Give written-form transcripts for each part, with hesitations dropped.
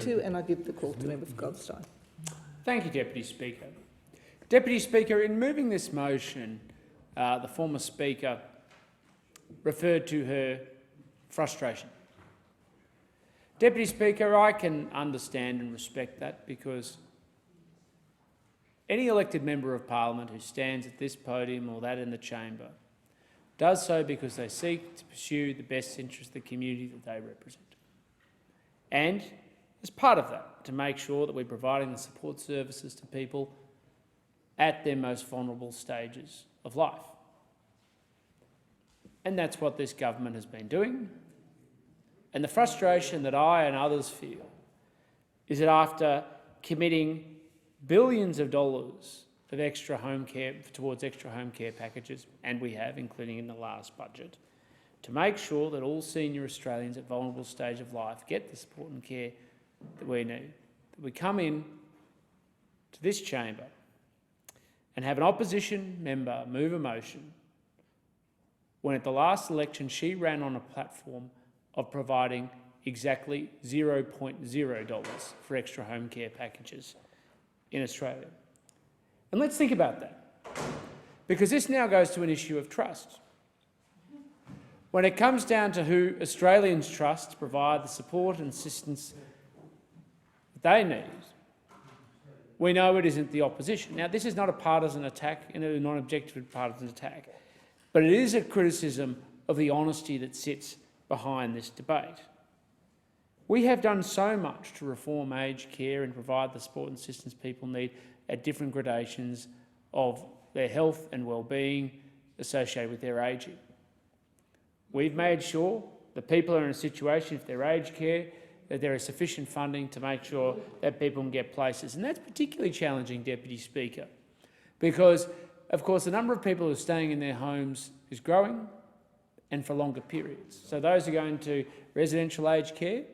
to, and I give the call to Member for Goldstein. Thank you, Deputy Speaker. Deputy Speaker, in moving this motion, the former Speaker referred to her frustration. Deputy Speaker, I can understand and respect that, because any elected member of parliament who stands at this podium or that in the chamber does so because they seek to pursue the best interest of the community that they represent. And as part of that, to make sure that we're providing the support services to people at their most vulnerable stages of life. And that's what this government has been doing. And the frustration that I and others feel is that after committing billions of dollars of extra home care towards extra home care packages, and we have, including in the last budget, to make sure that all senior Australians at vulnerable stage of life get the support and care that we need, that we come in to this chamber and have an opposition member move a motion when at the last election she ran on a platform of providing exactly $0.0 for extra home care packages in Australia. And let's think about that, because this now goes to an issue of trust. When it comes down to who Australians trust to provide the support and assistance that they need, we know it isn't the opposition. Now, this is not a partisan attack, a non-objective partisan attack, but it is a criticism of the honesty that sits behind this debate. We have done so much to reform aged care and provide the support and assistance people need at different gradations of their health and well-being associated with their ageing. We've made sure that people are in a situation, if they're aged care, that there is sufficient funding to make sure that people can get places. And that's particularly challenging, Deputy Speaker, because, of course, the number of people who are staying in their homes is growing, and for longer periods. So those who are going to residential aged care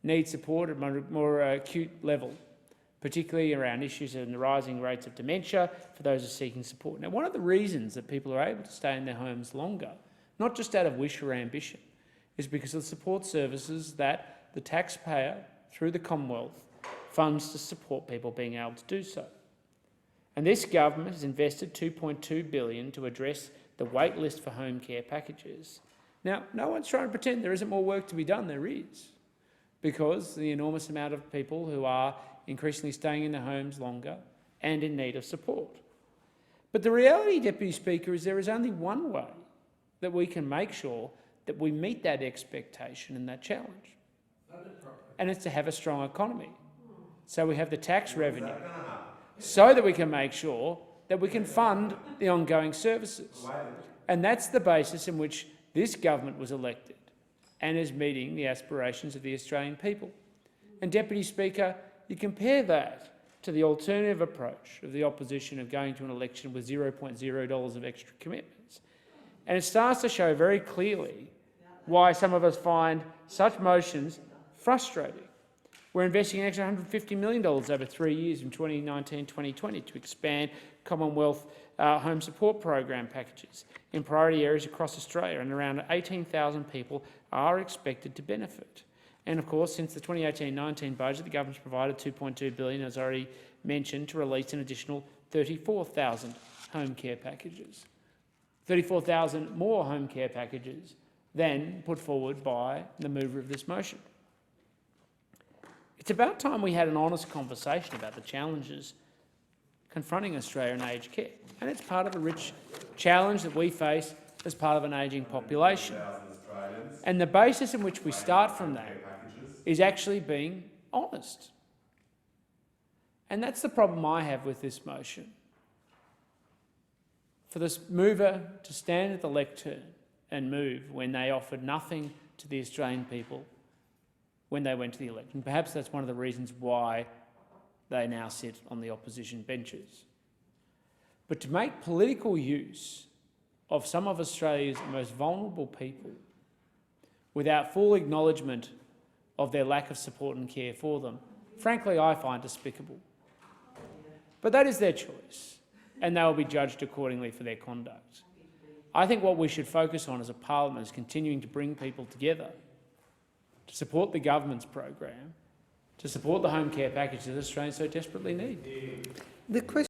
need support at a more acute level, particularly around issues and the rising rates of dementia for those who are seeking support. Now, one of the reasons that people are able to stay in their homes longer, not just out of wish or ambition, is because of the support services that the taxpayer, through the Commonwealth, funds to support people being able to do so. And this government has invested $2.2 billion to address the wait list for home care packages. Now, no one's trying to pretend there isn't more work to be done. There is, because the enormous amount of people who are increasingly staying in their homes longer and in need of support. But the reality, Deputy Speaker, is there is only one way that we can make sure that we meet that expectation and that challenge, and it's to have a strong economy. So we have the tax revenue, so that we can make sure that we can fund the ongoing services. And that's the basis in which this government was elected and is meeting the aspirations of the Australian people. And, Deputy Speaker, you compare that to the alternative approach of the opposition of going to an election with $0.0 of extra commitments, and it starts to show very clearly why some of us find such motions frustrating. We're investing an extra $150 million over 3 years in 2019-2020 to expand Commonwealth home support program packages in priority areas across Australia, and around 18,000 people are expected to benefit. And of course, since the 2018-19 budget, the government's provided $2.2 billion, as already mentioned, to release an additional 34,000 home care packages. 34,000 more home care packages than put forward by the mover of this motion. It's about time we had an honest conversation about the challenges confronting Australia in aged care, and it's part of the rich challenge that we face as part of an ageing population. And the basis in which we start from that is actually being honest. And that's the problem I have with this motion. For this mover to stand at the lectern and move when they offered nothing to the Australian people when they went to the election. Perhaps that's one of the reasons why they now sit on the opposition benches. But to make political use of some of Australia's most vulnerable people without full acknowledgement of their lack of support and care for them, frankly, I find despicable. But that is their choice, and they will be judged accordingly for their conduct. I think what we should focus on as a parliament is continuing to bring people together to support the government's program to support the home care package that Australians so desperately need. The question